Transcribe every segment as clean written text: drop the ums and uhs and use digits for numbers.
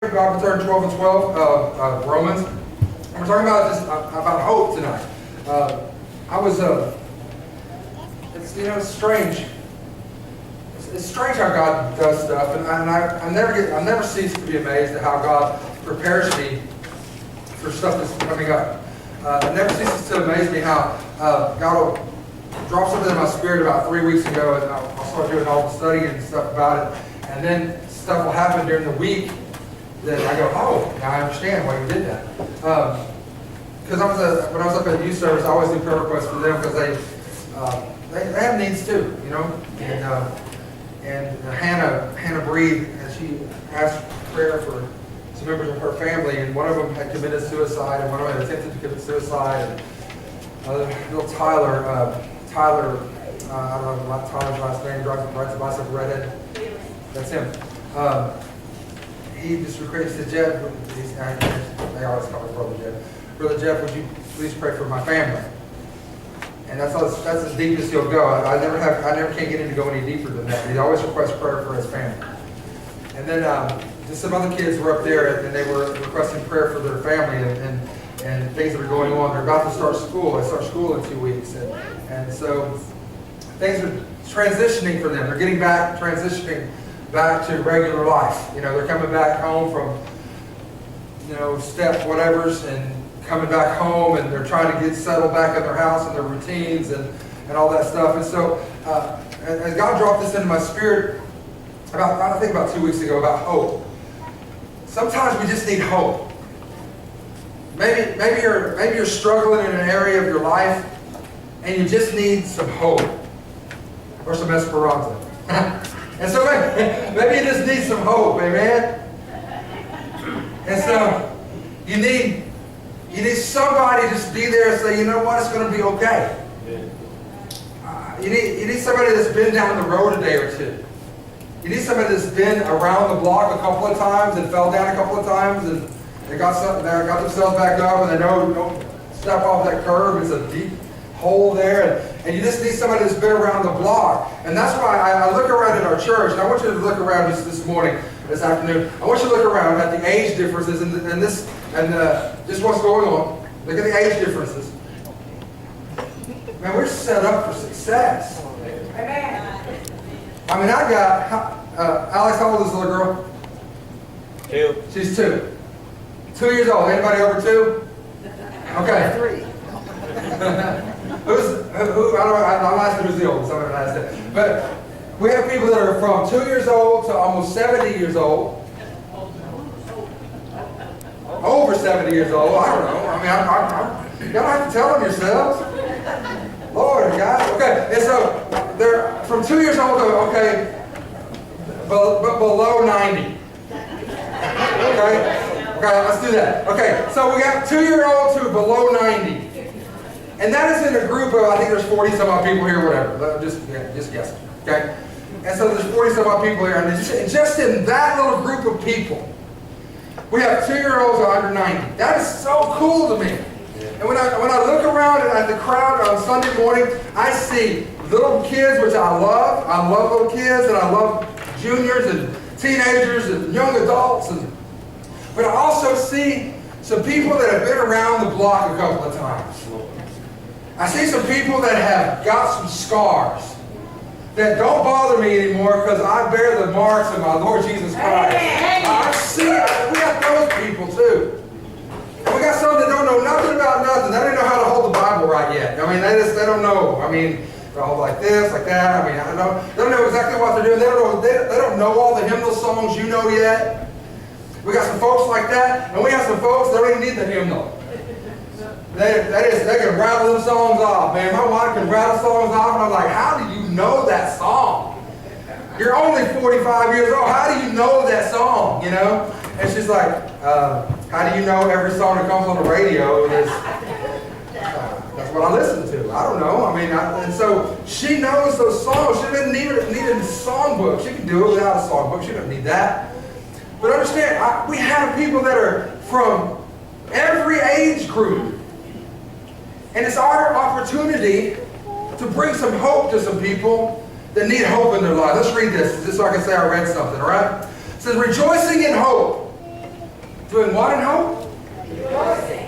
Bible turn 12 and 12 of Romans. And we're talking about hope tonight. It's strange. It's strange how God does stuff, and I never cease to be amazed at how God prepares me for stuff that's coming up. It never ceases to amaze me how God will drop something in my spirit about 3 weeks ago, and I'll start doing all the studying and stuff about it, and then stuff will happen during the week. Then I go, oh, now I understand why you did that. Because when I was up at youth service, I always do prayer requests for them because they have needs too, you know. And Hannah breathed, and she asked prayer for some members of her family, and one of them had committed suicide, and one of them had attempted to commit suicide. And little Tyler, I don't know Tyler's last name, rides a bicycle, redhead. That's him. He just requested Jeff. They always call me Brother Jeff. Brother Jeff, would you please pray for my family? And that's as deep as he'll go. I never can get him to go any deeper than that. He always requests prayer for his family. And then just some other kids were up there, and they were requesting prayer for their family and things that are going on. They're about to start school. They start school in 2 weeks, and so things are transitioning for them. They're getting transitioning back to regular life. You know, they're coming back home from, step whatevers and coming back home, and they're trying to get settled back in their house and their routines and all that stuff. And so, and God dropped this into my spirit I think about 2 weeks ago about hope. Sometimes we just need hope. Maybe you're struggling in an area of your life, and you just need some hope or some esperanza. And so maybe you just need some hope, amen? And so you need somebody to just be there and say, you know what, it's going to be okay. You need somebody that's been down the road a day or two. You need somebody that's been around the block a couple of times and fell down a couple of times and they got themselves back up, and they know don't step off that curb. It's a deep hole there, and you just need somebody that's been around the block. And that's why I look around at our church, and I want you to look around just this afternoon. I want you to look around at the age differences and just what's going on. Look at the age differences. Man, we're set up for success. Amen. I mean, I got Alex. How old is this little girl? 2. She's 2. 2 years old. Anybody over 2? Okay. 3. Who? I don't know. I'm asking who's the oldest. I'm going to ask that. But we have people that are from 2 years old to almost 70 years old. Over 70 years old. I don't know. I mean, you don't have to tell them yourselves. Lord, guys. Okay. And so they're from 2 years old to, but below 90. Okay. Okay, let's do that. Okay, so we got 2-year-old to below 90. And that is in a group of, I think there's 40 some odd people here, whatever. Just guess. Okay? And so there's 40 some odd people here. And just in that little group of people, we have 2-year-olds under 90. That is so cool to me. And when I look around at the crowd on Sunday morning, I see little kids, which I love. I love little kids, and I love juniors and teenagers and young adults. But I also see some people that have been around the block a couple of times. I see some people that have got some scars that don't bother me anymore because I bear the marks of my Lord Jesus Christ. We got those people too. And we got some that don't know nothing about nothing. They don't know how to hold the Bible right yet. I mean, they don't know. I mean, they hold like this, like that. I mean, they don't know exactly what they're doing. They don't know all the hymnal songs you know yet. We got some folks like that, and we have some folks that don't even need the hymnal. They can rattle them songs off, man. My wife can rattle songs off, and I'm like, how do you know that song? You're only 45 years old. How do you know that song, you know? And she's like, how do you know every song that comes on the radio is... that's what I listen to. I don't know. I mean, and so she knows those songs. She doesn't need a songbook. She can do it without a songbook. She doesn't need that. But understand, we have people that are from every age group. And it's our opportunity to bring some hope to some people that need hope in their lives. Let's read this, just so I can say I read something, all right? It says, rejoicing in hope, Doing what in hope? Rejoicing.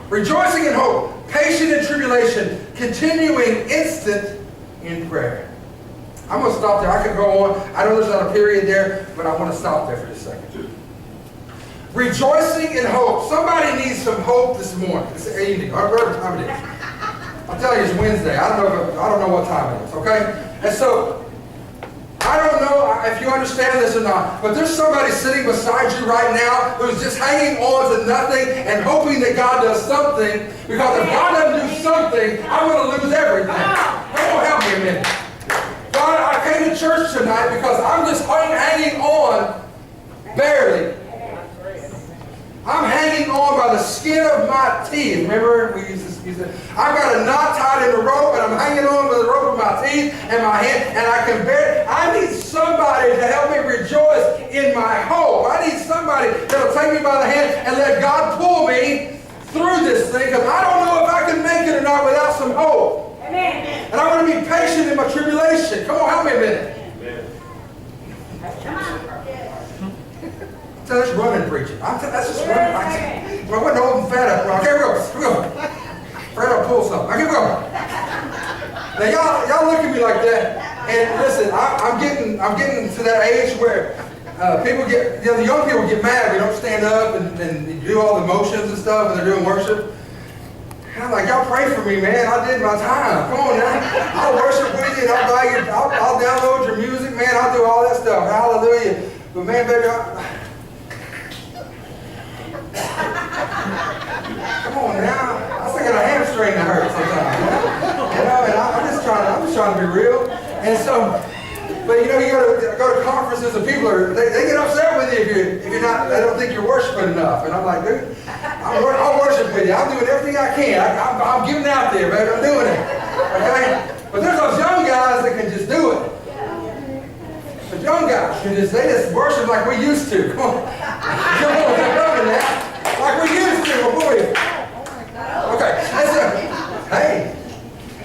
Rejoicing in hope, patient in tribulation, continuing instant in prayer. I'm going to stop there. I could go on. I know there's not a period there, but I want to stop there for just a second. Rejoicing in hope. Somebody needs some hope this morning, this evening, or whatever time it is. I'll tell you, it's Wednesday. I don't know what time it is, okay? And so, I don't know if you understand this or not, but there's somebody sitting beside you right now who's just hanging on to nothing and hoping that God does something, because if God doesn't do something, I'm going to lose everything. Come on, help me a minute. God, I came to church tonight because I'm just hanging on barely. I'm hanging on by the skin of my teeth. Remember, we used to use it. I've got a knot tied in the rope, and I'm hanging on with the rope of my teeth and my hand, and I can bear it. I need somebody to help me rejoice in my hope. I need somebody that'll take me by the hand and let God pull me through this thing, because I don't know if I can make it or not without some hope. Amen. And I want to be patient in my tribulation. Come on, help me a minute. Come on. So that's running preaching. That's just running. I wasn't old and fat up. Okay, we're going. Fred, I'll pull something. Okay, we're going. Now y'all look at me like that, and listen, I'm getting to that age where people get, the young people get mad. We don't stand up and do all the motions and stuff, and they're doing worship. And I'm like, y'all pray for me, man. I did my time. Come on now. I'll worship with you, and I'll download your music, man. I'll do all that stuff. Hallelujah. But man, baby, come on now. I still got a hamstring that hurts sometimes. You know, and I'm just trying to be real. And so, but you know, you go to conferences and people they get upset with you if you're not, they don't think you're worshiping enough. And I'm like, dude, I'll worship with you. I'm doing everything I can. I'm giving out there, baby. I'm doing it. Okay? But there's those young guys that can just do it. The young guys they just worship like we used to. Come on. Come on, that. Like we used to before you. Okay.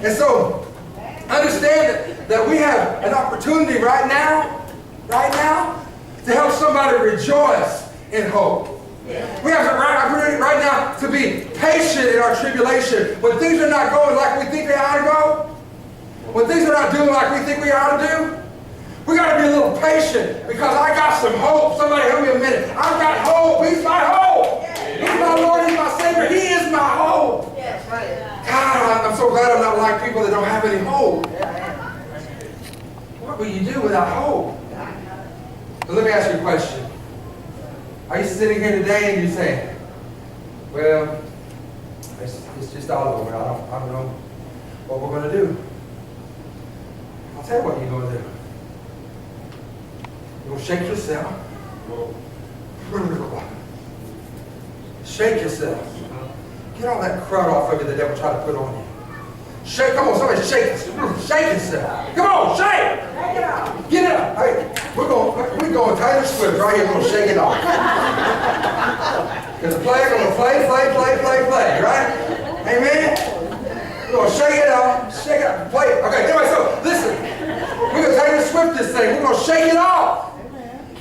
And so understand that we have an opportunity right now, to help somebody rejoice in hope. We have an opportunity right now to be patient in our tribulation. When things are not going like we think they ought to go, when things are not doing like we think we ought to do, we got to be a little patient, because I got some hope. Somebody help me a minute. I've got hope. He's my hope. He's my Lord. He's my Savior. He is my hope. God, I'm so glad I'm not like people that don't have any hope. What will you do without hope? So let me ask you a question. Are you sitting here today and you say, well, it's just all over. I don't know what we're going to do. I'll tell you what you're going to do. You're going to shake yourself. Shake yourself. Get all that crud off of you the devil tried to put on you. Shake, come on, somebody shake yourself. Shake yourself. Come on, shake. Get up. Hey, we're going Taylor Swift right here. We're going to shake it off. Because the player's going to play, right? Amen? We're going to shake it off. Shake it off. Play it. Okay, anyway, so listen. We're going to Taylor Swift this thing. We're going to shake it off.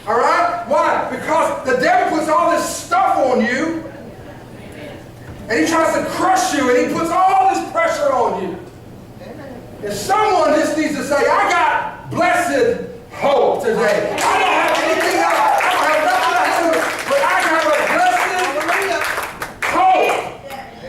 All right? Why? Because the devil puts all this stuff on you, and he tries to crush you, and he puts all this pressure on you. And someone just needs to say, I got blessed hope today. I don't have anything else. I don't have nothing else to it, but I have a blessed hope.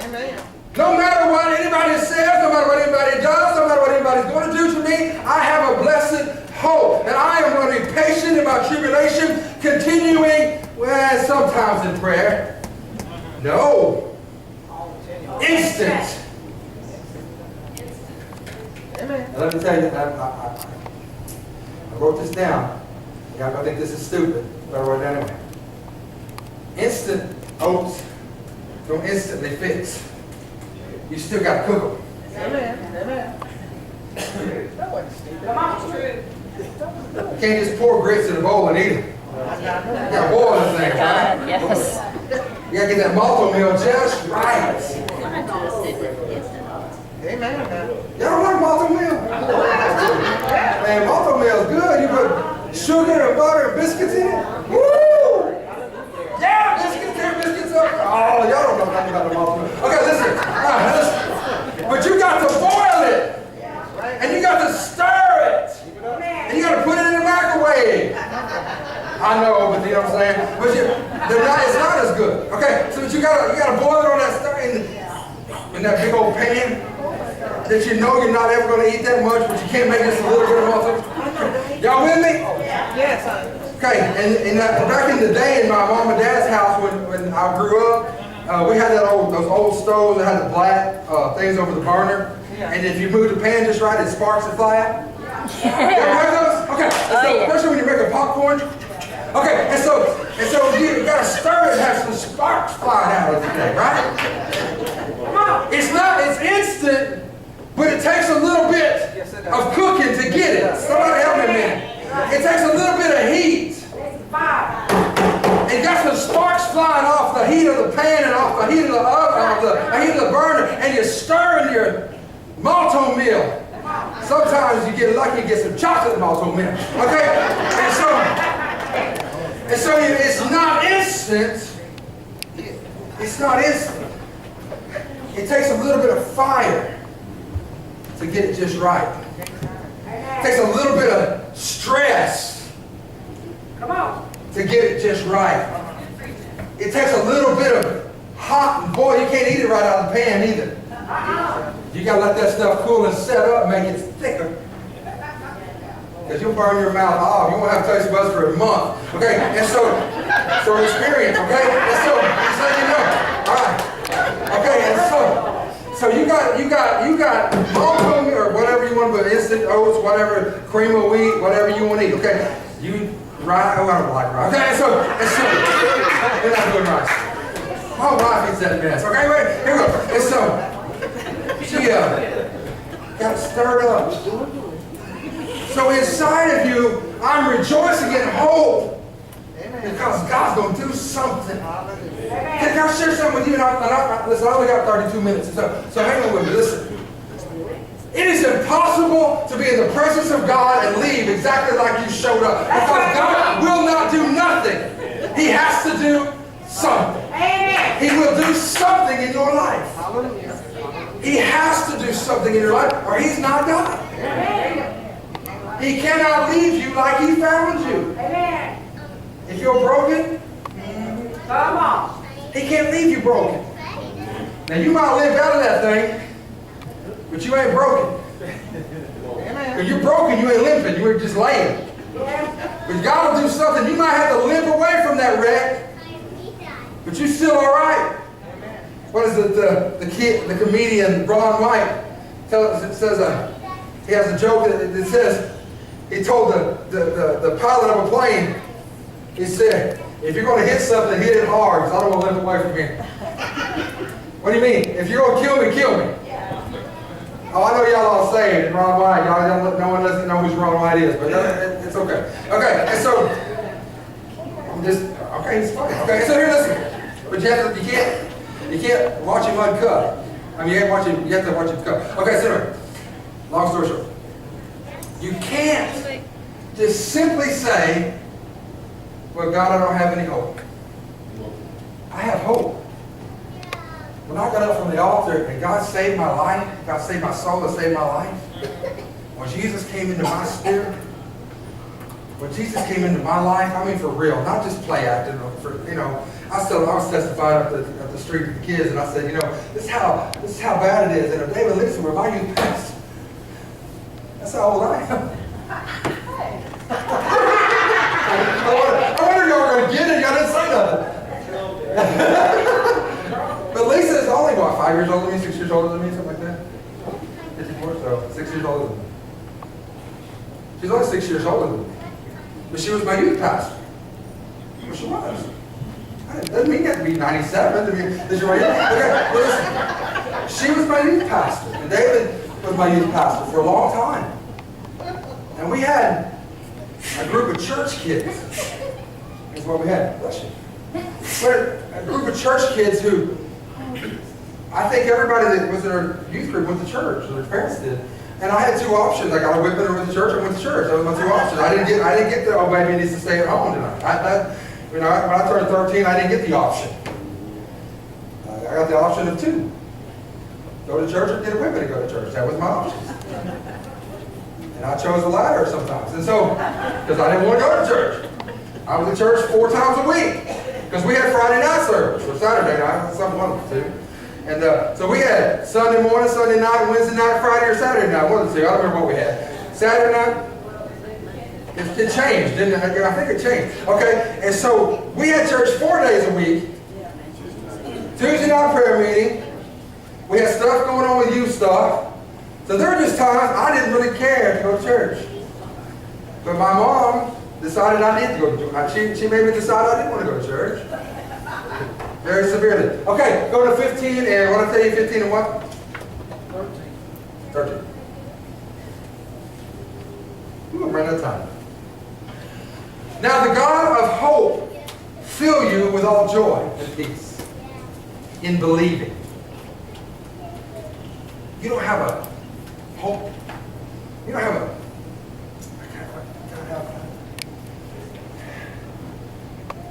Amen. No matter what anybody says, no matter what anybody does, no matter what anybody's going to do to me, I have a blessed hope. And I am going to be patient in my tribulation, continuing, well, sometimes in prayer. No. Instant. Amen. Now let me tell you, I wrote this down. Y'all gonna think this is stupid, but I wrote it down anyway. Instant oats don't instantly fix. You still gotta cook them. Amen. Come on, true. You can't just pour grits in a bowl and eat them. You gotta boil this thing, right? Yes. You gotta get that malto meal just right. Amen. Y'all don't like malto meal? Man, malto meal is good. You put sugar and butter and biscuits in it. Woo! Yeah, biscuits here, biscuits up. Oh, y'all don't know nothing about the malto meal. Okay, listen. Listen. But you got to boil it. And you got to stir it. And you got to put it in the microwave. I know, but you know what I'm saying? But it's not as good. Okay, so you gotta boil it on that stir in that big old pan that you know you're not ever going to eat that much, but you can't make just a little bit of malto. Y'all with me? Yes. Okay, and back in the day in my mom and dad's house when I grew up, we had those old stoves that had the black things over the burner. And if you move the pan just right, it sparks and fly out. You ever heard those? Okay, so especially when you're making popcorn. Okay, and so you gotta stir it and have some sparks flying out of the thing, right? It's instant, but it takes a little bit of cooking to get it. Somebody help me a minute. It takes a little bit of heat. And got some sparks flying off the heat of the pan and off the heat of the oven, the heat of the burner, and you're stirring your malto meal. Sometimes you get lucky and get some chocolate malto meal. Okay? And so it's not instant. It's not instant. It takes a little bit of fire to get it just right. It takes a little bit of stress to get it just right. It takes a little bit of hot and boy, you can't eat it right out of the pan either. You gotta let that stuff cool and set up and make it thicker. Because you'll burn your mouth off. You won't have taste buds for a month. Okay? And so experience, okay? And so you know. Alright. Okay, and so you got malto meal or whatever you want to put, instant oats, whatever, cream of wheat, whatever you want to eat. Okay? I don't like rice. Okay, so we're not doing rice. My wife eats that mess. Okay, wait, here we go. And so she got stirred up. So inside of you, I'm rejoicing in hope because God's going to do something. Can I share something with you? Listen, I only got 32 minutes, so hang on with me. Listen. It is impossible to be in the presence of God and leave exactly like you showed up. Because God will not do nothing. He has to do something. He will do something in your life. He has to do something in your life or He's not God. He cannot leave you like He found you. If you're broken, come on. He can't leave you broken. Now you might live out of that thing, but you ain't broken. If you're broken, you ain't limping. You're just laying. But God will do something. You might have to limp away from that wreck, but you're still all right. What is it? The comedian Ron White says he has a joke that says he told the pilot of a plane. He said, "If you're going to hit something, hit it hard, because I don't want to limp away from here." What do you mean? If you're going to kill me, kill me. Oh, I know y'all all saved, Ron White. No one doesn't know who Ron White is, but it's okay. Okay, and so it's fine. Okay, so here, listen. But you can't watch him uncut. I mean, you have to watch him cut. Okay, so anyway, long story short, you can't just simply say, "Well, God, I don't have any hope." I have hope. When I got up from the altar and God saved my life, God saved my soul and saved my life, when Jesus came into my spirit, when Jesus came into my life, I mean for real, not just play acting, I was testifying at the street to the kids, and I said, this is how bad it is. And if David lives where my youth pastor, that's how old I am. I wonder if y'all were going to get it. Y'all didn't say nothing. But Lisa is only, 5 years older than me, 6 years older than me, something like that? 54, so 6 years older than me. She's only 6 years older than me. But she was my youth pastor. Well, she was. Doesn't mean you have to be 97. Okay, listen. She was my youth pastor. And David was my youth pastor for a long time. And we had a group of church kids. That's what we had. Bless you. A group of church kids who, I think everybody that was in our youth group went to church, or their parents did. And I had two options. I got a whipping or went to church, or went to church. Those were my two options. I didn't get the, oh, baby needs to stay at home tonight. When I turned 13, I didn't get the option. I got the option of two. Go to church or get a whipping and go to church. That was my options. And I chose the latter sometimes. And so, because I didn't want to go to church. I was at church 4 times a week. Because we had Friday night service, or Saturday night, some one of the two. And so we had Sunday morning, Sunday night, Wednesday night, Friday or Saturday night, one of the two. I don't remember what we had. Saturday night, it changed, didn't it? I think it changed. Okay, and so we had church 4 days a week. Tuesday night prayer meeting. We had stuff going on with youth stuff. So there were just times I didn't really care to go to church. But my mom decided I needed to go to church. She made me decide I didn't want to go to church. Very severely. Okay, go to 15 and what did I tell you, 15 and what? 13. Ooh, ran out of time. Now the God of hope fill you with all joy and peace in believing. You don't have a hope. You don't have a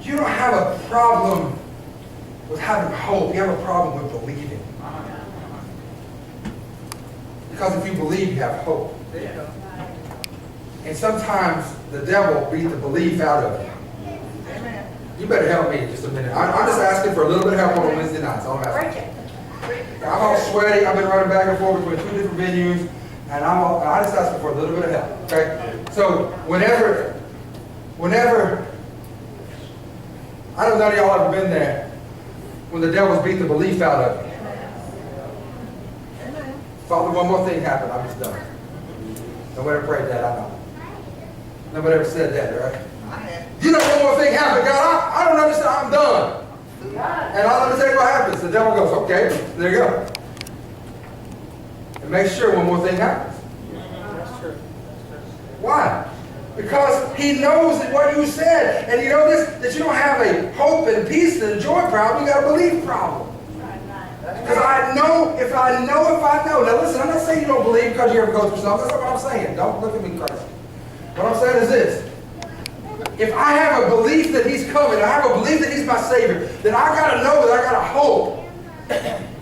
you don't have a problem with having hope. You have a problem with believing. Because if you believe, you have hope. And sometimes the devil beat the belief out of you. You better help me in just a minute. I'm just asking for a little bit of help on Wednesday nights. All I'm asking. I'm all sweaty. I've been running back and forth between 2 different venues. And I just asking for a little bit of help. Okay? So whenever, I don't know if y'all ever been there when the devil's beat the belief out of you. Father, one more thing happened. I'm just done. Nobody ever prayed that, I know. Nobody ever said that, right? You know, one more thing happened, God. I don't understand. I'm done. And I'll let me tell you what happens. The devil goes, okay, there you go. And make sure one more thing happens. That's true. Why? Because he knows that what you said. And you know this, that you don't have a hope and peace and a joy problem. You got a belief problem. Because I know. Now listen, I'm not saying you don't believe because you ever go through something. That's not what I'm saying. Don't look at me crazy. What I'm saying is this. If I have a belief that he's coming, I have a belief that he's my Savior, then I got to know that I got a hope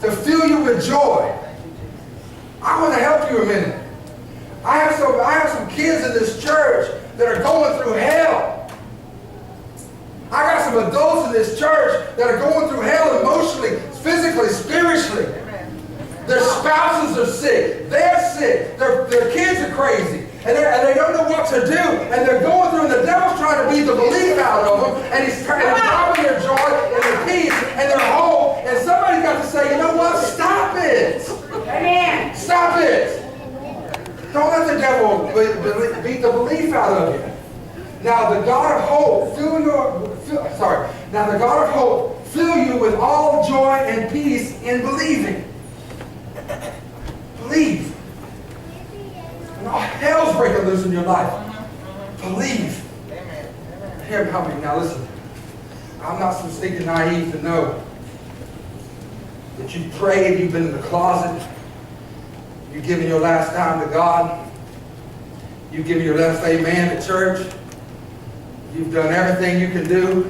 to fill you with joy. I want to help you a minute. I have some kids in this church that are going through hell. I got some adults in this church that are going through hell emotionally, physically, spiritually. Their spouses are sick. They're sick. Their kids are crazy. And they don't know what to do. And they're going through, and the devil's trying to beat the belief out of them. And he's robbing their joy and their peace and their hope. And somebody's got to say, you know what? Stop it. Amen. Stop it. Don't let the devil beat the belief out of you. Now the God of hope fill you with all joy and peace in believing. Believe. When all hell's breaking loose in your life, believe. Here, help me. Now listen. I'm not so stinking naive to know that you've prayed, you've been in the closet, you've given your last time to God, you've given your last amen at church, you've done everything you can do,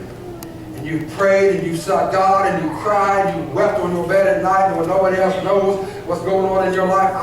and you've prayed and you've sought God and you cried, you wept on your bed at night when nobody else knows what's going on in your life.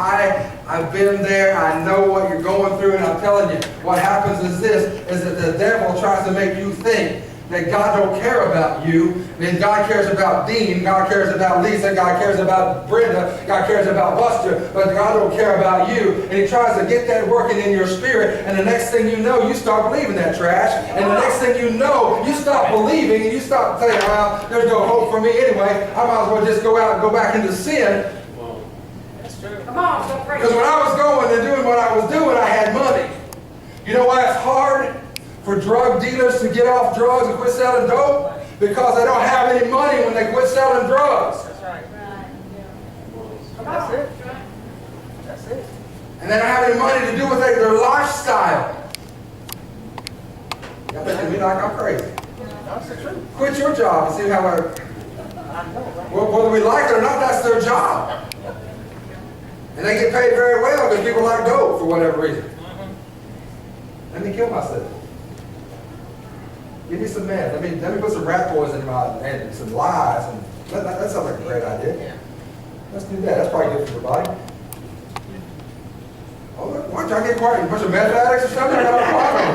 I've been there. I know what you're going through, and I'm telling you, what happens is that the devil tries to make you think that God don't care about you, then God cares about Dean, God cares about Lisa, God cares about Brenda, God cares about Buster, but God don't care about you. And he tries to get that working in your spirit, and the next thing you know, you start believing that trash, and the next thing you know, you stop believing, and you stop saying, well, there's no hope for me anyway, I might as well just go out and go back into sin. Come on, so pray. Because when I was going and doing what I was doing, I had money. You know why it's hard for drug dealers to get off drugs and quit selling dope? Because they don't have any money when they quit selling drugs. That's right. That's it. That's it. And they don't have any money to do with their lifestyle. Y'all think of me like I'm crazy. That's the truth. Quit your job and see how I know, right? whether we like it or not, that's their job. And they get paid very well because people like dope for whatever reason. Let me kill myself. Give me some meth. Let me put some rat poison in my and some lies. And that sounds like a great idea. Let's do that. That's probably good for your body. Oh, look, why don't y'all get quiet? A bunch of meth addicts or something? I got a problem.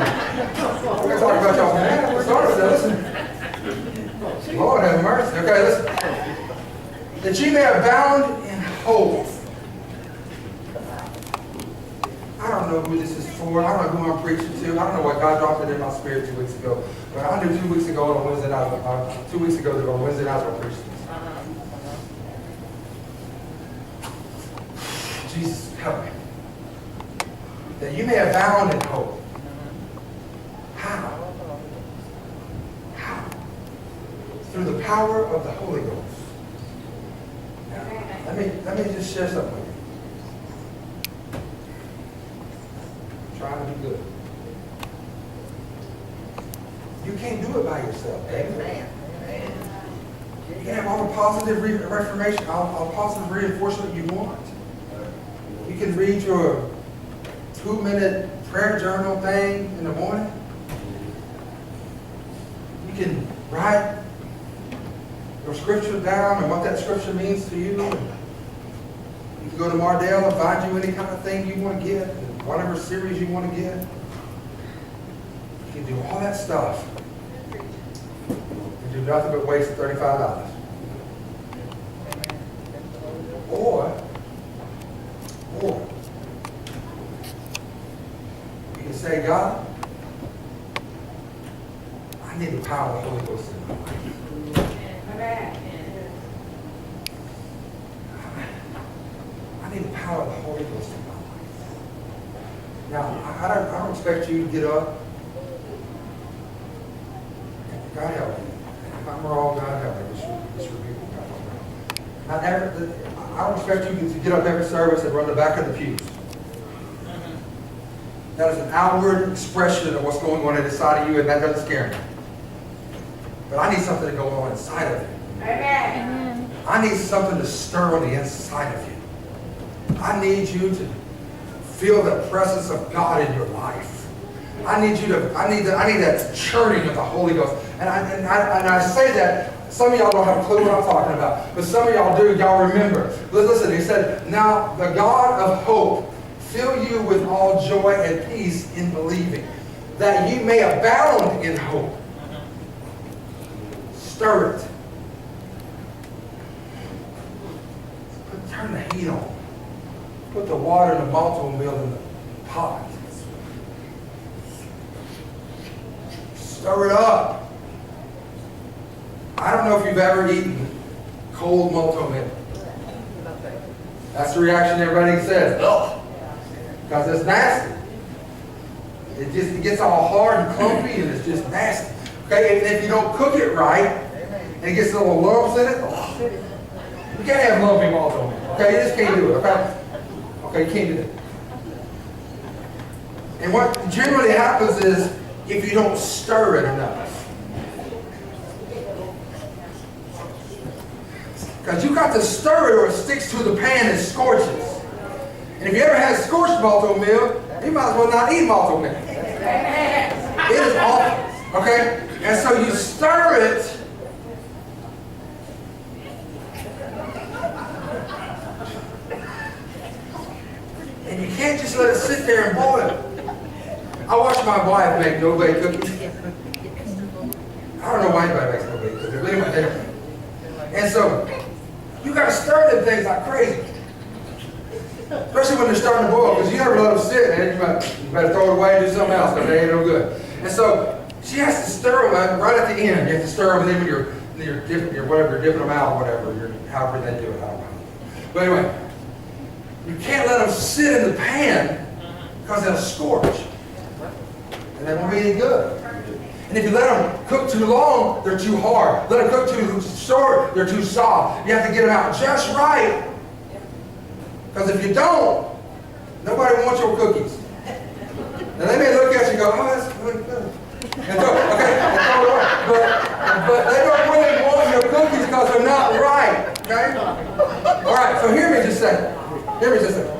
We're going to talk about y'all meth. Sorry, listen. Lord have mercy. Okay, listen. That ye may abound in hope. I don't know who this is for. I don't know who I'm preaching to. I don't know what God dropped it in my spirit 2 weeks ago. But I knew 2 weeks ago on Wednesday night. 2 weeks ago on Wednesday night I preached this. Jesus, help me. That you may abound in hope. How? How? Through the power of the Holy Ghost. Now, let me just share something with you. Trying to be good. You can't do it by yourself, David. You can have all the positive reformation, all positive reinforcement you want. You can read your 2-minute prayer journal thing in the morning. You can write your scripture down and what that scripture means to you. You can go to Mardell and find you any kind of thing you want to get, whatever series you want to get. You can do all that stuff and do nothing but waste $35. Or you can say, God, I need the power of the Holy Ghost in my life. Amen. I need the power of the Holy Ghost in my life. Now, I don't expect you to get up. God help me. If I'm wrong, God help me. Just rebuke me. God help me. I don't expect you to get up every service and run the back of the pews. That is an outward expression of what's going on inside of you, and that doesn't scare me. But I need something to go on inside of you. Amen. I need something to stir on the inside of you. I need you to feel the presence of God in your life. I need that churning of the Holy Ghost. And I say that, some of y'all don't have a clue what I'm talking about, but some of y'all do. Y'all remember. Listen, he said, now the God of hope fill you with all joy and peace in believing, that ye may abound in hope. Stir it. Turn the heat on. Put the water in the multi-mill in the pot. Stir it up. I don't know if you've ever eaten cold multi-mill. That's the reaction everybody says. Ugh. Because it's nasty. It gets all hard and clumpy and it's just nasty. Okay, and if you don't cook it right, and it gets little lumps in it, you can't have lumpy multi-mill. Okay, you just can't do it. Okay, okay, you can't do it. And what generally happens is if you don't stir it enough. Because you got to stir it or it sticks to the pan and scorches. And if you ever had scorched multi-mill, you might as well not eat multi-mill. It is awful. Okay? And so you stir it. And you can't just let it sit there and boil. I watched my wife make no-bake cookies. I don't know why anybody makes no-bake cookies. But anyway, and so you got to stir them things like crazy. Especially when they're starting to boil, because you never let them sit, and you better throw it away and do something else, because they ain't no good. And so she has to stir them right at the end. You have to stir them, and then when you're dipping them out or whatever, however they do it, I don't know. But anyway, you can't let them sit in the pan because they'll scorch, and they won't be any good. And if you let them cook too long, they're too hard. Let them cook too short, they're too soft. You have to get them out just right. Because if you don't, nobody wants your cookies. Now they may look at you and go, oh, that's really good. And so, okay, but they don't really want your cookies because they're not right. Okay? All right, so hear me just a second. Hear me just a second.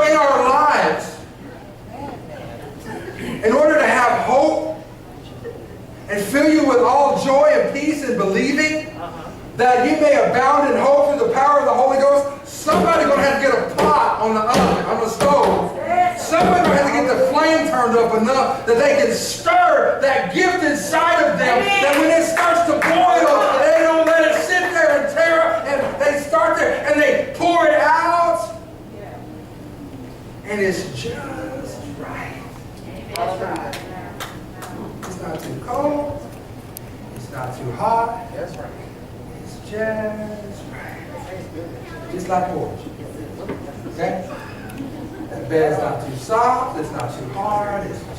so in our lives, in order to have hope and fill you with all joy and peace in believing, that you may abound in hope through the power of the Holy Ghost, somebody's going to have to get a pot on the oven, on the stove. Somebody's going to have to get the flame turned up enough that they can stir that gift inside of them, that when it starts to boil, they don't let it sit there and tear up, and they start there and they pour it out. And it's just right. It's not too cold. It's not too hot. That's right. It's just right. Just like porridge. Okay? That bed's not too soft. It's not too hard. It's just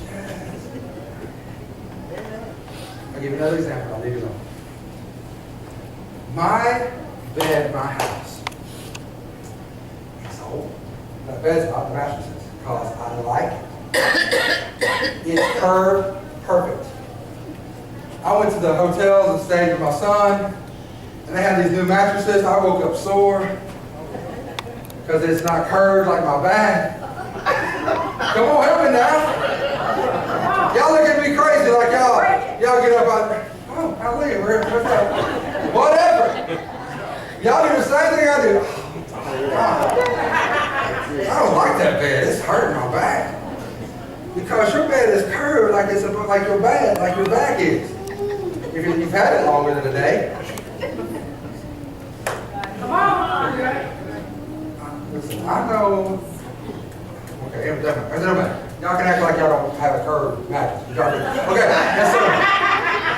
I'll give you another example. I'll leave it alone. My bed, my house. It's old. The bed's not the mattresses because I like it. It's curved perfect. I went to the hotels and stayed with my son, and they had these new mattresses. I woke up sore because it's not curved like my back. Come on, help me now. Y'all look at me crazy like y'all get up out, oh, hallelujah, what's that? Whatever. Y'all do the same thing I do. I don't like that bed. It's hurting my back. Because your bed is curved like it's like your back is. If you've had it longer than a day. Come on. Listen, I know. Okay, it doesn't matter. Y'all can act like y'all don't have a curved mattress. Okay, yes sir.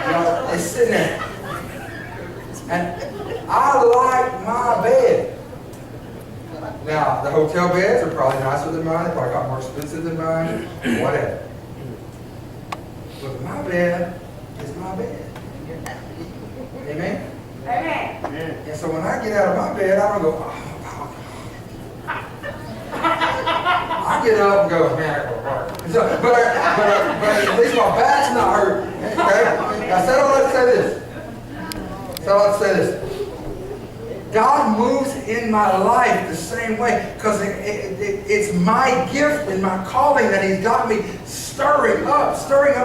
You know, it's sitting there. And I like my bed. Now, the hotel beds are probably nicer than mine. They probably got more expensive than mine. Whatever. But my bed is my bed. Amen? Amen. And so when I get out of my bed, I don't go, oh, I get up and go, man, I go hard. So, but at least my back's not hurt. Okay? Now, so let's say this. God moves in my life the same way because it's my gift and my calling that He's got me stirring up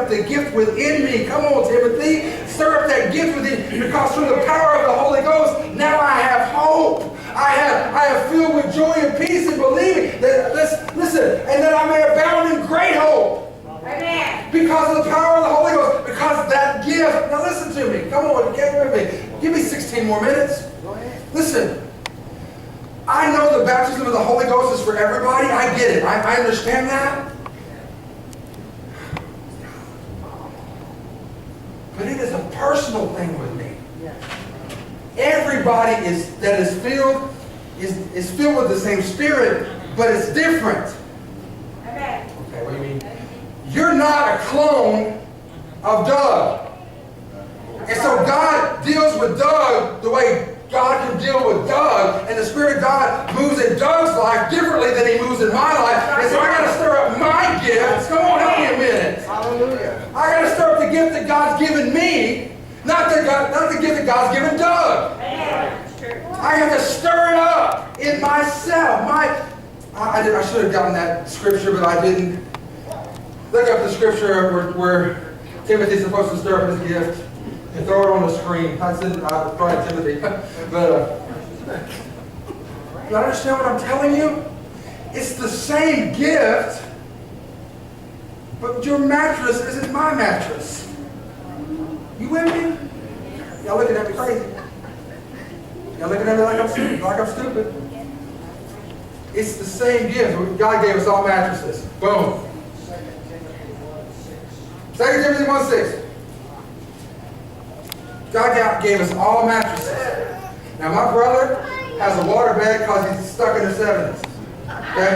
the gift within me. Come on, Timothy. Stir up that gift within, because through the power of the Holy Ghost, now I have hope. I have filled with joy and peace and believing that, listen, and that I may abound in great hope. Amen. Because of the power of the Holy Ghost. Because that gift. Now listen to me. Come on, get with me. Give me 16 more minutes. Go ahead. Listen. I know the baptism of the Holy Ghost is for everybody. I get it. I understand that. But it is a personal thing with me. Everybody that is filled with the same Spirit, but it's different. Amen. Okay, what do you mean? You're not a clone of Doug. And so God deals with Doug the way God can deal with Doug, and the Spirit of God moves in Doug's life differently than He moves in my life. And so I got to stir up my gifts. Come on, help me a minute. Hallelujah. I got to stir up the gift that God's given me, not the gift that God's given Doug. Amen. That's true. I have to stir it up in myself. I should have gotten that scripture, but I didn't. Look up the scripture where Timothy's supposed to stir up his gift and throw it on the screen. I said, probably Timothy. But you understand what I'm telling you? It's the same gift, but your mattress isn't my mattress. You with me? Y'all looking at me crazy. Y'all looking at me like I'm stupid. It's the same gift. God gave us all mattresses. Boom. 2 Timothy 1:6. God gave us all mattresses. Now my brother has a water bed because he's stuck in his 70s. Okay?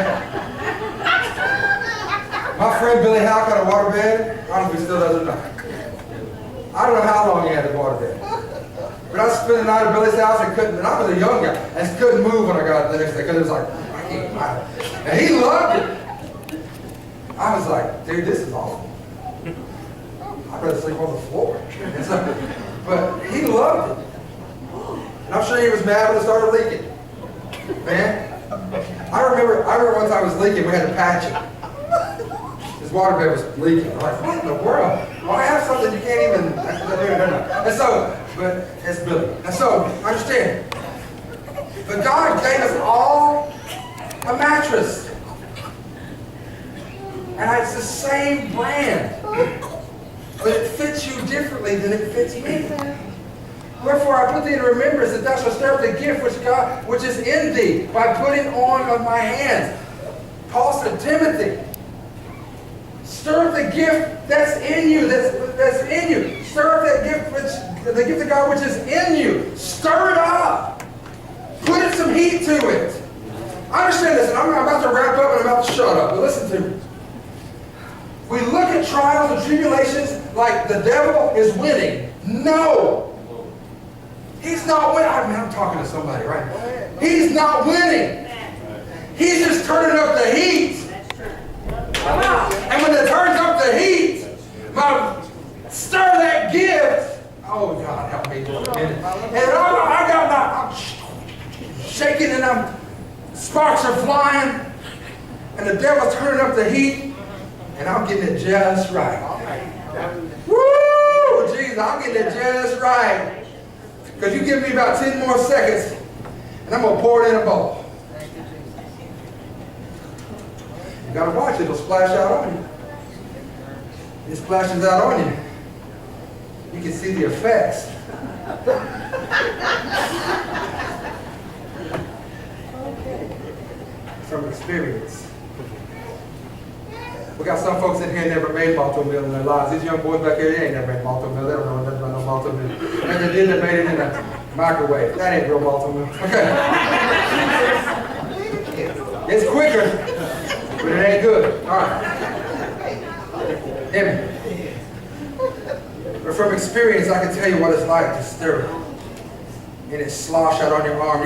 My friend Billy Howe got a water bed. I don't know if he still does or not. I don't know how long he had the water bed. But I spent the night at Billy's house and I was a young guy, and couldn't move when I got the next day because it was like, I can't. And he loved it. I was like, dude, this is awesome. I'd rather sleep on the floor. But he loved it. And I'm sure he was mad when it started leaking. Man, I remember once I was leaking, we had to patch it. This water bed was leaking. I'm like, what in the world? Why have something you can't even, and so, but it's Billy. And so, understand, but God gave us all a mattress. And it's the same brand. But it fits you differently than it fits me. Wherefore I put thee in remembrance that thou shalt stir up the gift which is in thee by putting on of my hands. Paul said, Timothy, stir up the gift that's in you, that's in you. Stir up that gift, the gift of God which is in you. Stir it up. Put some heat to it. Understand this, and I'm about to wrap up and I'm about to shut up, but listen to me. We look at trials and tribulations like the devil is winning. No. He's not winning. I mean, I'm talking to somebody, right? He's not winning. He's just turning up the heat. And when it turns up the heat, stir that gift. Oh, God, help me. And I'm shaking and sparks are flying. And the devil's turning up the heat. And I'm getting it just right. Woo! Jesus, I'm getting it just right. Because you give me about 10 more seconds, and I'm going to pour it in a bowl. You got to watch it. It'll splash out on you. It splashes out on you. You can see the effects. From experience. We got some folks in here never made malto meal in their lives. These young boys back here, they ain't never made malto meal. They don't know nothing about no malto meal. And they did, they made it in a microwave. That ain't real malto meal. Okay. It's quicker, but it ain't good. All right. Hear me. But from experience, I can tell you what it's like to stir it. And it slosh out on your arm.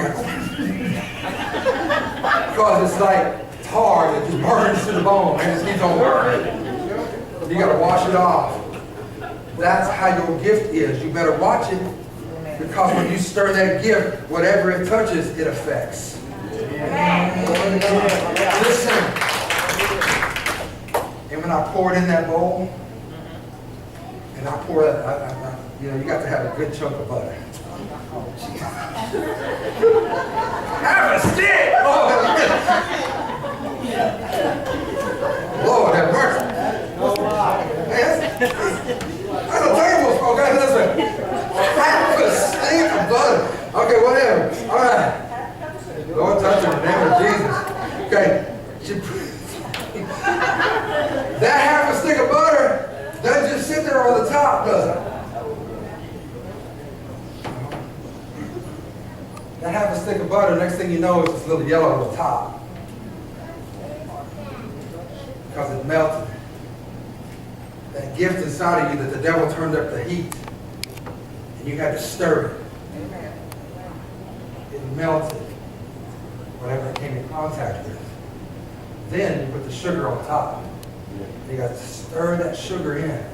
Because it's like tar that just burns to the bone and it just keeps on burning. You got to wash it off. That's how your gift is. You better watch it, because when you stir that gift, whatever it touches, it affects. Listen. And when I pour it in that bowl, and I pour it, you got to have a good chunk of butter. Have a stick! Lord have mercy. Hey, that's a tablespoon. Okay, listen. Half a stick of butter. Okay, whatever. All right. Lord, touch her in the name of Jesus. Okay. That half a stick of butter doesn't just sit there on the top, does it? That half a stick of butter, next thing you know, is this little yellow on the top. Because it melted. That gift inside of you that the devil turned up the heat. And you had to stir it. It melted. Whatever it came in contact with. Then you put the sugar on top. You got to stir that sugar in. And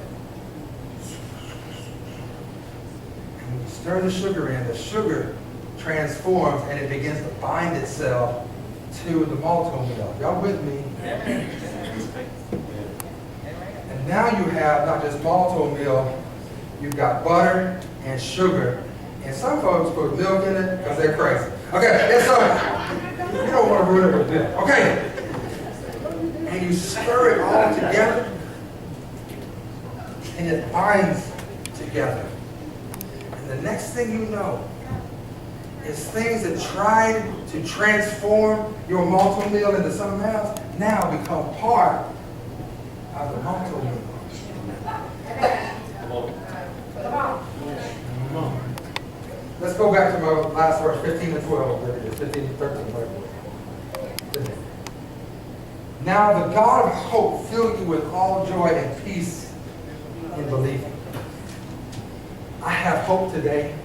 when you stir the sugar in, the sugar transforms and it begins to bind itself to the malto meal. Y'all with me? And now you have not just malto meal, you've got butter and sugar. And some folks put milk in it because they're crazy. Okay, and so you don't want to ruin it with milk. Okay. And you stir it all together and it binds together. And the next thing you know, is things that tried to transform your malto meal into something else now become part of the malto meal. Come on. Let's go back to my last verse, 15 and 12. 15 and 13. Now the God of hope fill you with all joy and peace in believing. I have hope today.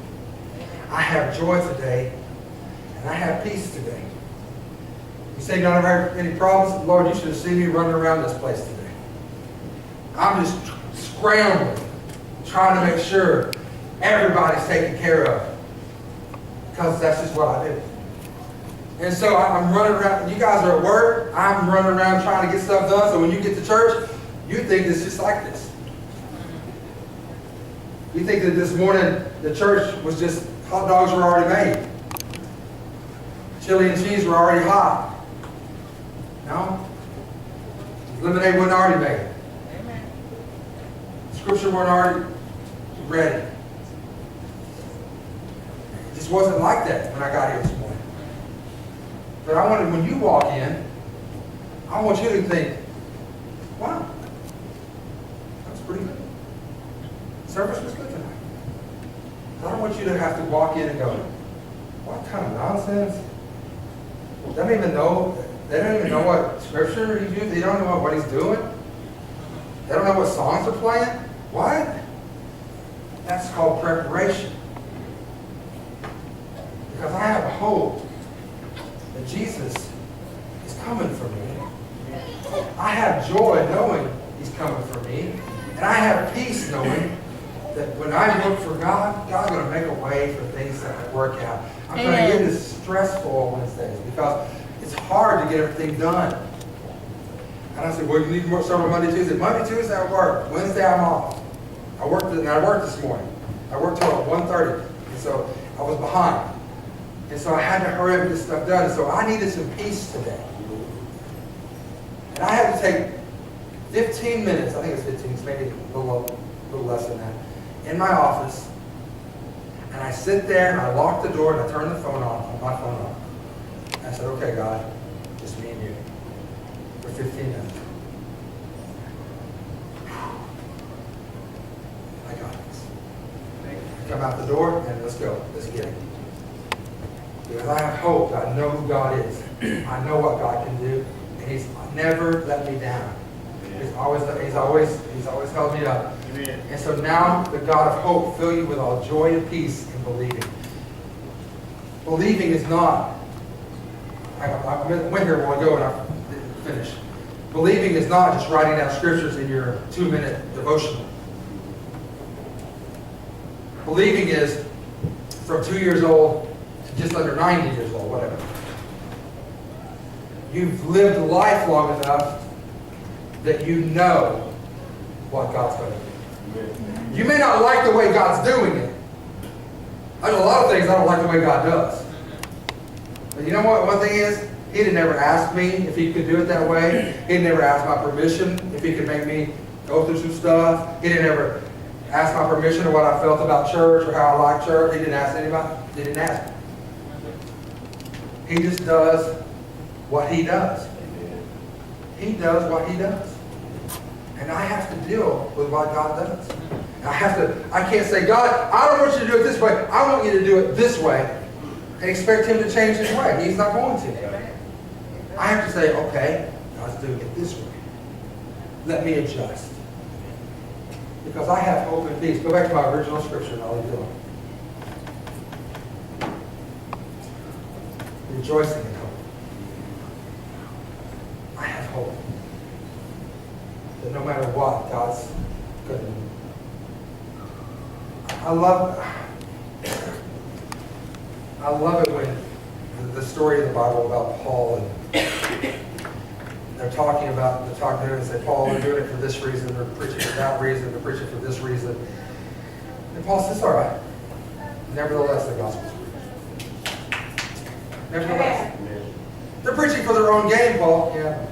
I have joy today, and I have peace today. You say you don't have any problems? Lord, you should have seen me running around this place today. I'm just scrambling, trying to make sure everybody's taken care of. Because that's just what I do. And so I'm running around. You guys are at work. I'm running around trying to get stuff done. So when you get to church, you think it's just like this. You think that this morning the church was just hot dogs were already made. Chili and cheese were already hot. No? Lemonade wasn't already made. Amen. Scripture weren't already ready. It just wasn't like that when I got here this morning. But I wanted, when you walk in, I want you to think, wow, that's pretty good. Service was good tonight. I don't want you to have to walk in and go, what kind of nonsense? They don't even know what scripture he's using. They don't know what he's doing. They don't know what songs are playing. What? That's called preparation. Because I have hope that Jesus is coming for me. I have joy knowing he's coming for me. And I have peace knowing that when I look for God, God's going to make a way for things that work out. I'm going to get this stressful Wednesdays because it's hard to get everything done. And I said, well, you need more several Monday, Tuesday. Monday, Tuesday I work. Wednesday I'm off. I worked this morning. I worked till 1:30. And so I was behind. And so I had to hurry up and get stuff done. And so I needed some peace today. And I had to take 15 minutes, I think it's 15 minutes, maybe a little less than that, in my office. And I sit there and I lock the door and I turn my phone off. I said, okay, God, just me and you for 15 minutes. I got this. I come out the door and let's go. Let's get it. Because I have hope. I know who God is. I know what God can do. And he's never let me down. He's always held me up. Amen. And so now the God of hope fill you with all joy and peace in believing. Believing is not, I went here a while ago and I didn't finish. Believing is not just writing down scriptures in your 2-minute devotional. Believing is from 2 years old to just under 90 years old, whatever. You've lived life long enough that you know what God's going to do. You may not like the way God's doing it. There's a lot of things I don't like the way God does. But you know what? One thing is, he didn't ever ask me if he could do it that way. He didn't ever ask my permission if he could make me go through some stuff. He didn't ever ask my permission or what I felt about church or how I like church. He didn't ask anybody. He didn't ask me. He just does what he does. He does what he does. And I have to deal with what God does. I can't say, God, I don't want you to do it this way. I want you to do it this way. And expect him to change his way. He's not going to. I have to say, okay, God's doing it this way. Let me adjust. Because I have hope and peace. Go back to my original scripture and I'll leave it alone. Rejoicing in hope. I have hope that no matter what, God's going to do. I love it when the story of the Bible about Paul and they're talking to him and say, Paul, we're doing it for this reason, we're preaching for that reason, we're preaching for this reason. And Paul says, all right. Nevertheless, the gospel's preached. Nevertheless. They're preaching for their own gain, Paul. Yeah.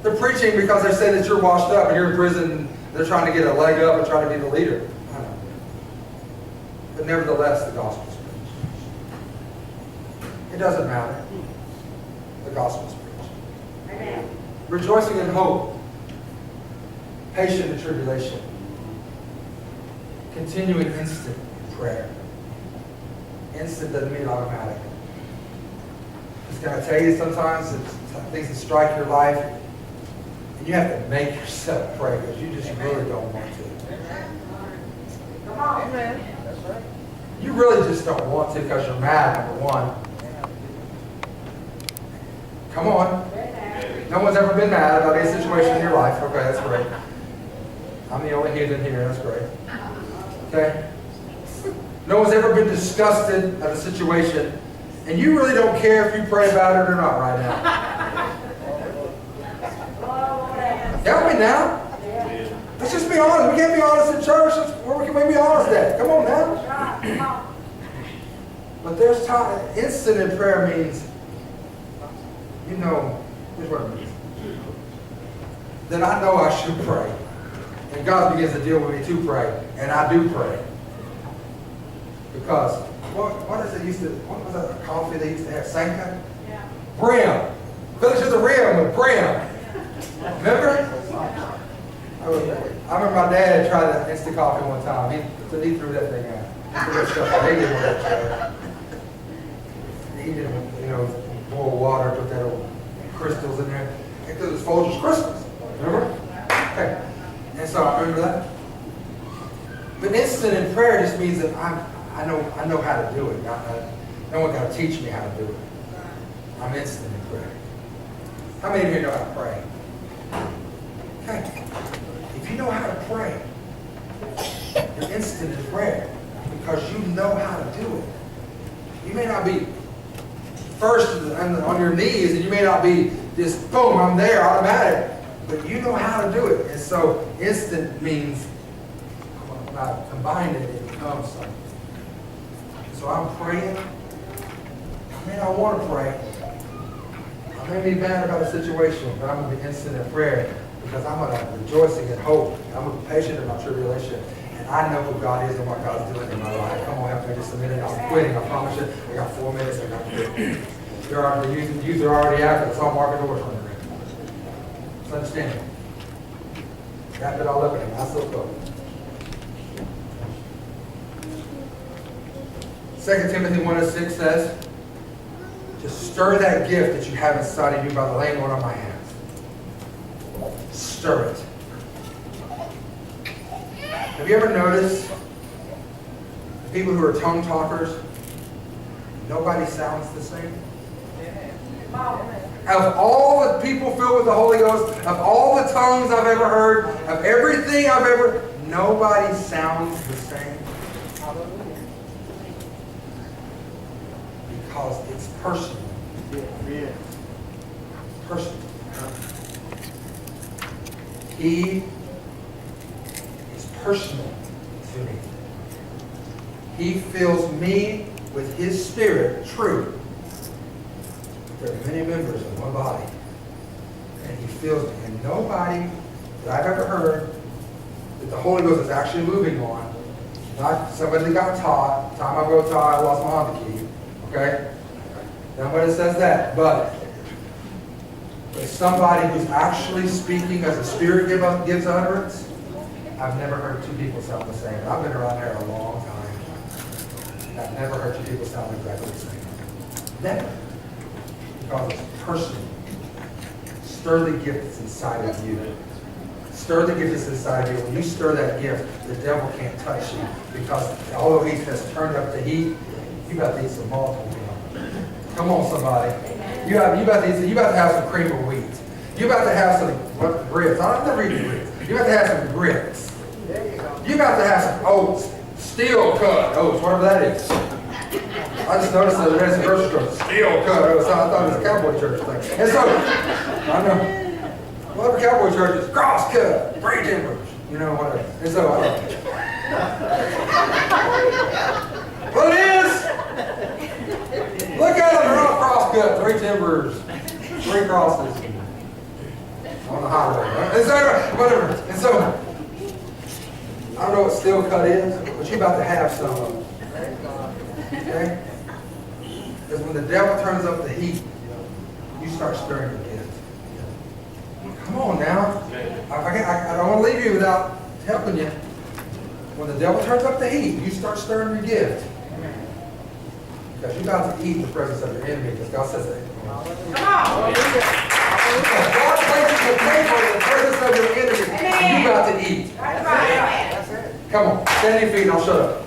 They're preaching because they're saying that you're washed up and you're in prison and they're trying to get a leg up and trying to be the leader. I know. But nevertheless, the gospel's preached. It doesn't matter. The gospel's preached. Amen. Rejoicing in hope. Patient in tribulation. Continuing instant in prayer. Instant doesn't mean automatic. It's going to tell you sometimes things that strike your life, and you have to make yourself pray because you just really don't want to. Come on. Amen. That's right. You really just don't want to because you're mad, number one. Come on. No one's ever been mad about any situation in your life. Okay, that's great. I'm the only heathen here. That's great. Okay? No one's ever been disgusted at a situation And you really don't care if you pray about it or not right now. Help me now. Let's just be honest. We can't be honest in church. Where can we be honest at? Come on now. But there's time. Instant in prayer means, here's what it means. That I know I should pray. And God begins to deal with me to pray. And I do pray. Because, what was that coffee they used to have? Sanka? Yeah. Brim. Finish the rim with brim. Remember? I remember my dad tried an instant coffee one time. He threw that thing out. He threw that stuff out. He didn't want that stuff. He didn't, boil water, put that old crystals in there. He threw those Folgers crystals. Remember? Okay. And so I remember that. But instant in prayer just means that I know how to do it. No one got to teach me how to do it. I'm instant in prayer. How many of you know how to pray? Okay. If you know how to pray, you're instant in prayer because you know how to do it. You may not be first on your knees, and you may not be just boom, I'm there, automatic, but you know how to do it. And so instant means when I combine it becomes something. So I'm praying. I may not want to pray. I may be mad about a situation, but I'm going to be instant in prayer because I'm going to rejoicing in hope. I'm going to be patient in my tribulation. And I know who God is and what God's doing in my life. Come on, help me just a minute. I'm quitting. I promise you. I got 4 minutes. I got to quit. The youth are already out. It's all market doors running around. Just understand it. Wrap it all up in a nice little bow. 2 Timothy 1:6 says, to stir that gift that you have inside of you by the laying on of my hands. Stir it. Have you ever noticed people who are tongue talkers, nobody sounds the same? Of all the people filled with the Holy Ghost, of all the tongues I've ever heard, of everything I've ever, nobody sounds the same. Because it's personal. Personal. He is personal to me. He fills me with His Spirit, true. There are many members of one body. And He fills me. And nobody that I've ever heard that the Holy Ghost is actually moving on, not somebody that got taught. Time I got taught, I lost my Honda key. Okay? Nobody says that. But somebody who's actually speaking as the Spirit gives utterance, I've never heard two people sound the same. I've been around here a long time. I've never heard two people sound exactly the same. Never. Because it's personal. Stir the gift that's inside of you. Stir the gift that's inside of you. When you stir that gift, the devil can't touch you. Because although he has turned up the heat, you got to eat some multiple meal. Come on, somebody. You about to have some cream of wheat. You about to have some grits. I don't have to read the grits. You about to have some grits. You about to have some oats, steel cut oats, whatever that is. I just noticed that there's a grocery store, steel cut oats. I thought it was a cowboy church thing. And so, I know, whatever cowboy church is, cross cut, 3 timbers, whatever. And so, well, it is. Look at them, they're all cross cut, 3 timbers, 3 crosses on the highway. Right? And so, whatever. And so, I don't know what steel cut is, but you're about to have some of them. Okay? Because when the devil turns up the heat, you start stirring the gift. Come on now. I don't want to leave you without helping you. When the devil turns up the heat, you start stirring your gift. Because you're about to eat the presence of your enemy, because God says that. Come on! God places the table in the presence of your enemy, and you're about to eat. Come on, stand on your feet and I'll shut up.